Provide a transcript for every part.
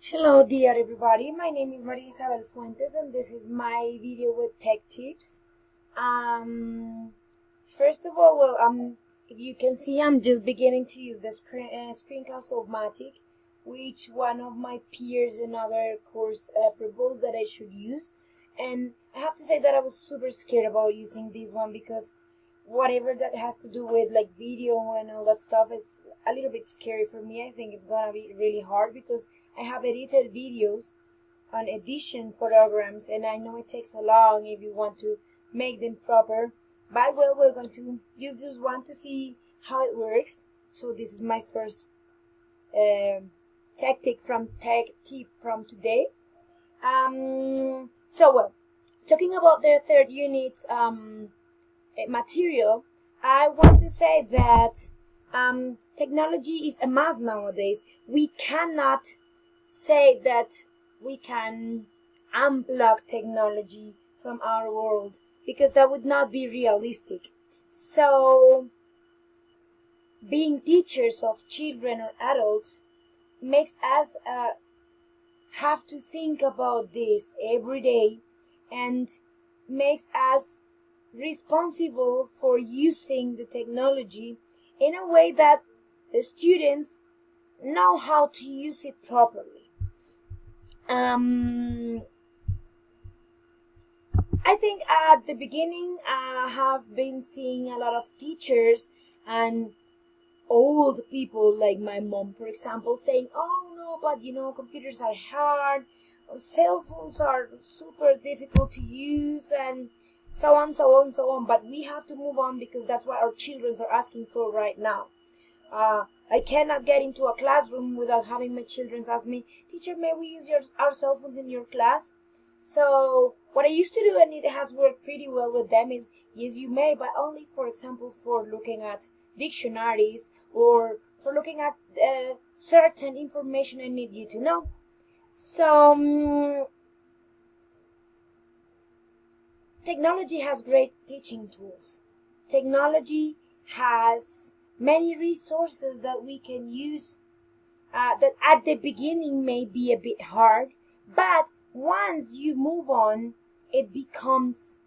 Hello dear everybody, my name is Maria Isabel Fuentes and this is my video with tech tips. First of all, if you can see, I'm just beginning to use the Screencast-O-Matic, which one of my peers in other course proposed that I should use. And I have to say that I was super scared about using this one because whatever that has to do with like video and all that stuff, it's a little bit scary for me. I think it's gonna be really hard because I have edited videos on edition programs and I know it takes a long if you want to make them proper. But well, we're going to use this one to see how it works. So this is my first tech tip from today. Talking about the third unit's material, I want to say that technology is a must nowadays. We cannot say that we can unplug technology from our world because that would not be realistic. So being teachers of children or adults makes us have to think about this every day and makes us responsible for using the technology in a way that the students know how to use it properly. I think at the beginning I have been seeing a lot of teachers and old people like my mom, for example, saying, oh no, but computers are hard, cell phones are super difficult to use, and so on, so on, so on. But we have to move on because that's what our children are asking for right now. I cannot get into a classroom without having my children ask me, teacher, may we use our cell phones in your class? So what I used to do, and it has worked pretty well with them, is yes, you may, but only, for example, for looking at dictionaries or for looking at certain information I need you to know. So technology has great teaching tools. Technology has many resources that we can use that at the beginning may be a bit hard, but once you move on, it becomes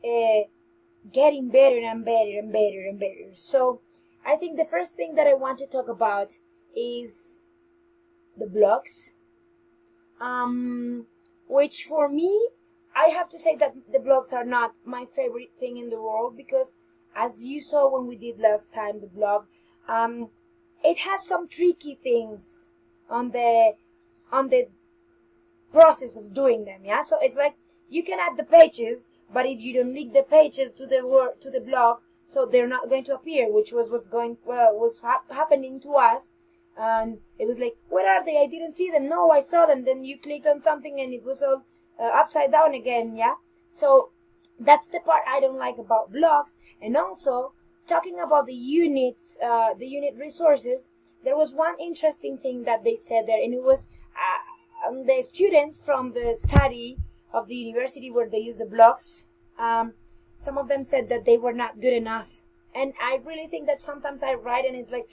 getting better and better and better and better. So I think the first thing that I want to talk about is the blogs, which for me, I have to say that the blogs are not my favorite thing in the world because, as you saw when we did last time the blog, it has some tricky things on the process of doing them. Yeah, so it's like you can add the pages, but if you don't link the pages to the blog, so they're not going to appear, which was what's happening to us. And it was like, where are they? I didn't see them. No, I saw them. Then you clicked on something and it was all upside down again. Yeah, so that's the part I don't like about blogs. And also, talking about the unit resources, there was one interesting thing that they said there, and it was the students from the study of the university where they use the blogs. Some of them said that they were not good enough, and I really think that sometimes I write and it's like,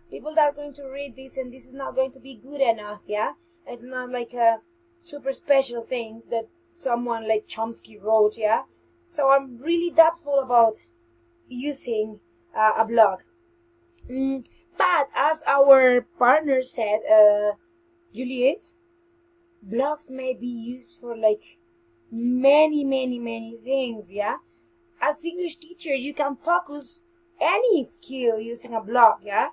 people that are going to read this and this is not going to be good enough. Yeah, it's not like a super special thing that someone like Chomsky wrote. Yeah, so I'm really doubtful about using a blog. But as our partner said, Juliet, blogs may be used for like many things. Yeah, as English teacher, you can focus any skill using a blog. Yeah,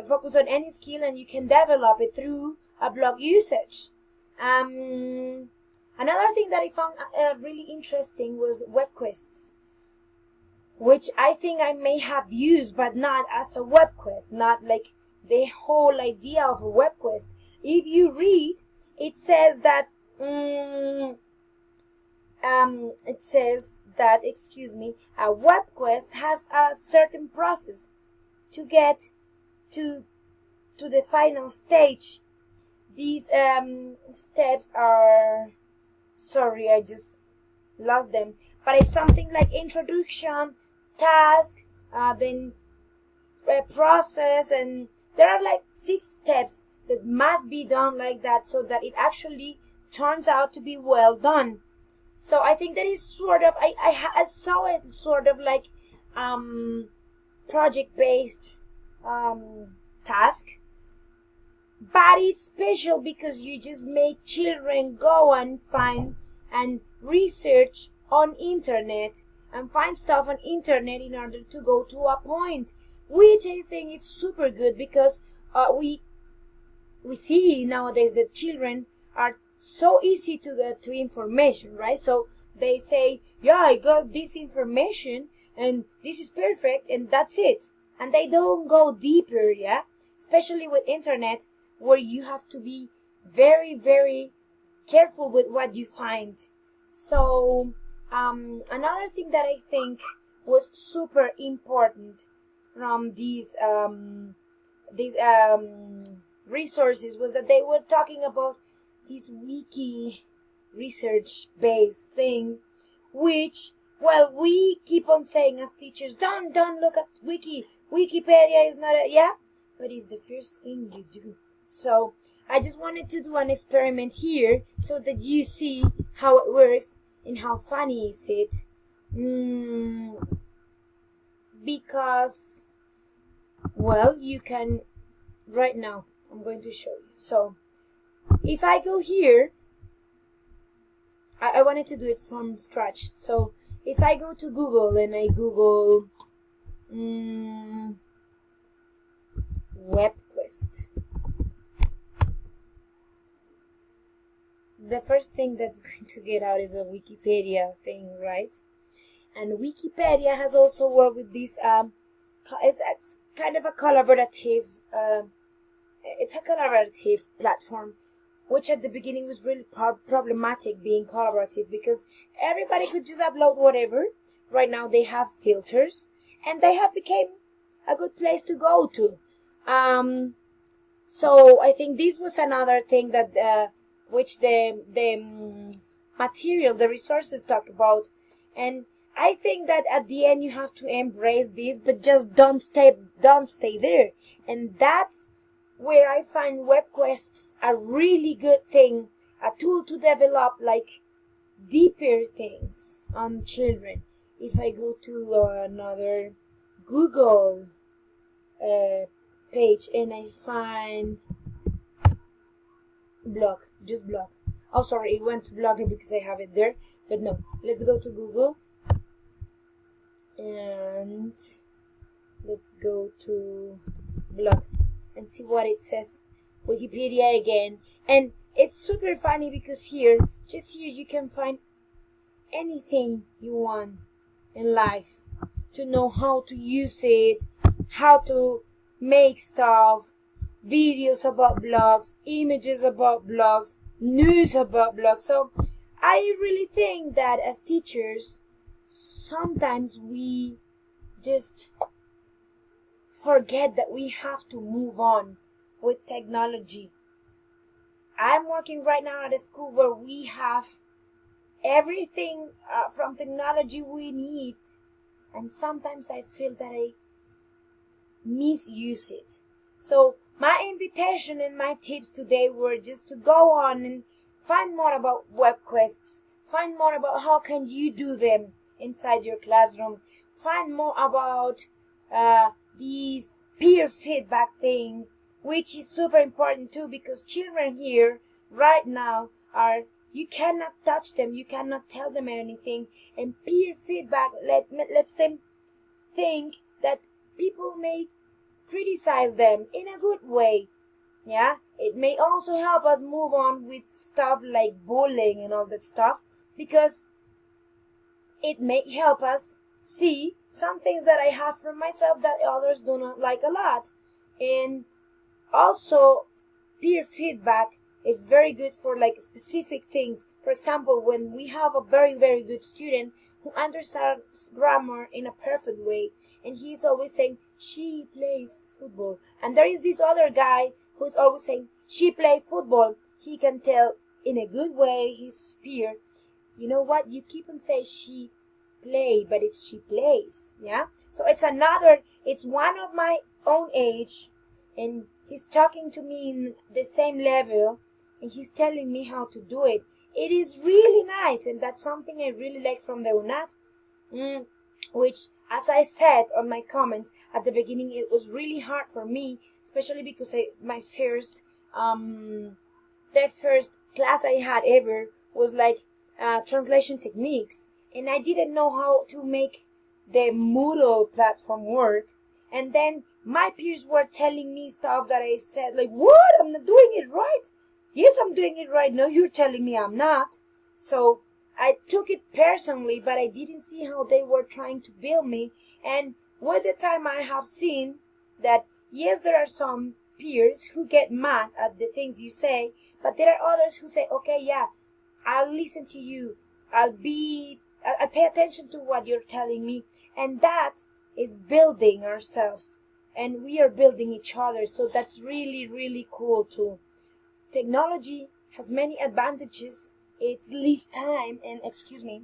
focus on any skill and you can develop it through a blog usage. Another thing that I found really interesting was web quests, which I think I may have used, but not as a web quest, not like the whole idea of a web quest. If you read, it says that a web quest has a certain process to get to the final stage. These steps are, sorry, I just lost them, but it's something like introduction, task, then process, and there are like 6 steps that must be done like that so that it actually turns out to be well done. So I think that is sort of, I saw it sort of like project-based task, but it's special because you just make children go and find and research on internet and find stuff on internet in order to go to a point, which I think is super good because we see nowadays that children are so easy to get to information, right? So they say, yeah, I got this information and this is perfect and that's it. And they don't go deeper, yeah? Especially with internet, where you have to be very, very careful with what you find. So another thing that I think was super important from these resources was that they were talking about this wiki research based thing, which, well, we keep on saying as teachers, don't look at Wikipedia is not but it's the first thing you do. So I just wanted to do an experiment here so that you see how it works and how funny is it. Because, well, you can, right now I'm going to show you. So if I go here, I wanted to do it from scratch. So if I go to Google and I Google WebQuest, the first thing that's going to get out is a Wikipedia thing, right? And Wikipedia has also worked with this, it's kind of a collaborative, it's a collaborative platform, which at the beginning was really problematic being collaborative because everybody could just upload whatever. Right now they have filters and they have become a good place to go to. So I think this was another thing that which the material, the resources talk about. And I think that at the end you have to embrace this, but just don't stay there. And that's where I find WebQuests a really good thing, a tool to develop like deeper things on children. If I go to another Google page and I find blog. Oh, sorry, it went to Blogger because I have it there. But no, let's go to Google and let's go to blog and see what it says. Wikipedia again. And it's super funny because here you can find anything you want in life, to know how to use it, how to make stuff, videos about blogs, images about blogs, news about blogs. So I really think that as teachers, sometimes we just forget that we have to move on with technology. I'm working right now at a school where we have everything from technology we need, and sometimes I feel that I misuse it. So my invitation and my tips today were just to go on and find more about WebQuests, find more about how can you do them inside your classroom, find more about these peer feedback thing, which is super important too, because children here right now are, you cannot touch them, you cannot tell them anything, and peer feedback lets them think that people may criticize them in a good way. Yeah, it may also help us move on with stuff like bullying and all that stuff, because it may help us see some things that I have from myself that others do not like a lot. And also, peer feedback is very good for like specific things. For example, when we have a very, very good student who understands grammar in a perfect way, and he's always saying, she plays football. And there is this other guy who's always saying, she plays football. He can tell in a good way his peer, you know what, you keep on saying she play, but it's she plays. Yeah. So it's one of my own age, and he's talking to me in the same level, and he's telling me how to do it. It is really nice, and that's something I really like from the UNAT, which, as I said on my comments at the beginning, it was really hard for me, especially because the first class I had ever was like translation techniques, and I didn't know how to make the Moodle platform work. And then my peers were telling me stuff that I said, like, what? I'm not doing it right. Yes, I'm doing it right. No, you're telling me I'm not. So I took it personally, but I didn't see how they were trying to build me. And with the time, I have seen that, yes, there are some peers who get mad at the things you say, but there are others who say, okay, yeah, I'll listen to you. I'll pay attention to what you're telling me. And that is building ourselves. And we are building each other. So that's really, really cool too. Technology has many advantages. It's least time and excuse me.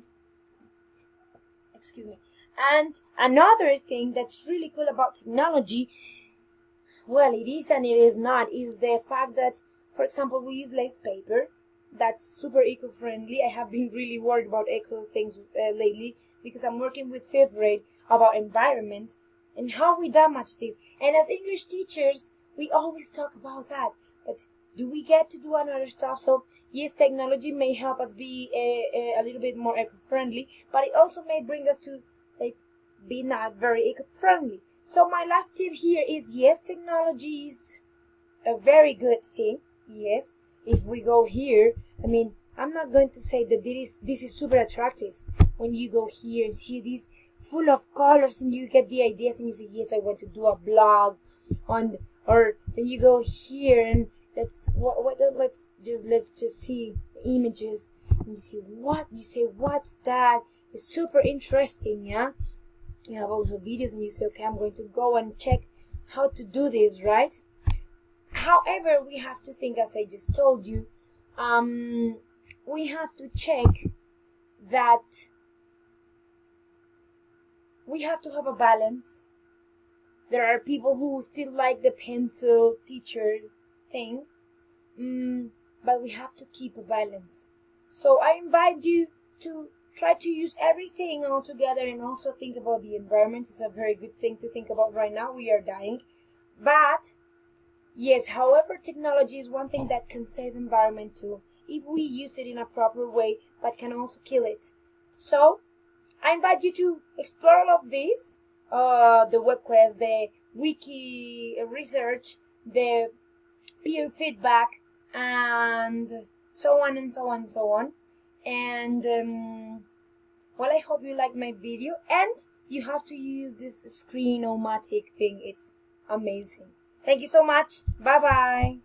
And another thing that's really cool about technology, well, it is and it is not, is the fact that, for example, we use less paper. That's super eco-friendly. I have been really worried about eco things lately because I'm working with 5th grade about environment and how we damage this. And as English teachers, we always talk about that. But do we get to do another stuff? So yes, technology may help us be a little bit more eco-friendly, but it also may bring us to be not very eco-friendly. So my last tip here is, yes, technology is a very good thing. Yes, if we go here, I mean, I'm not going to say that this is super attractive. When you go here and see this full of colors and you get the ideas and you say, yes, I want to do a blog on, or then you go here and let's just see the images and you see what's that? It's super interesting, yeah. You have also videos and you say, okay, I'm going to go and check how to do this, right? However, we have to think, as I just told you, we have to check that we have to have a balance. There are people who still like the pencil teacher thing, but we have to keep a balance. So I invite you to try to use everything all together and also think about the environment. It's a very good thing to think about right now. We are dying. But yes, however, technology is one thing that can save environment too, if we use it in a proper way, but can also kill it. So I invite you to explore all of this, the web quest, the wiki research, the peer feedback, and so on and so on and so on. And well, I hope you like my video, and you have to use this Screen-O-Matic thing. It's amazing. Thank you so much. Bye bye.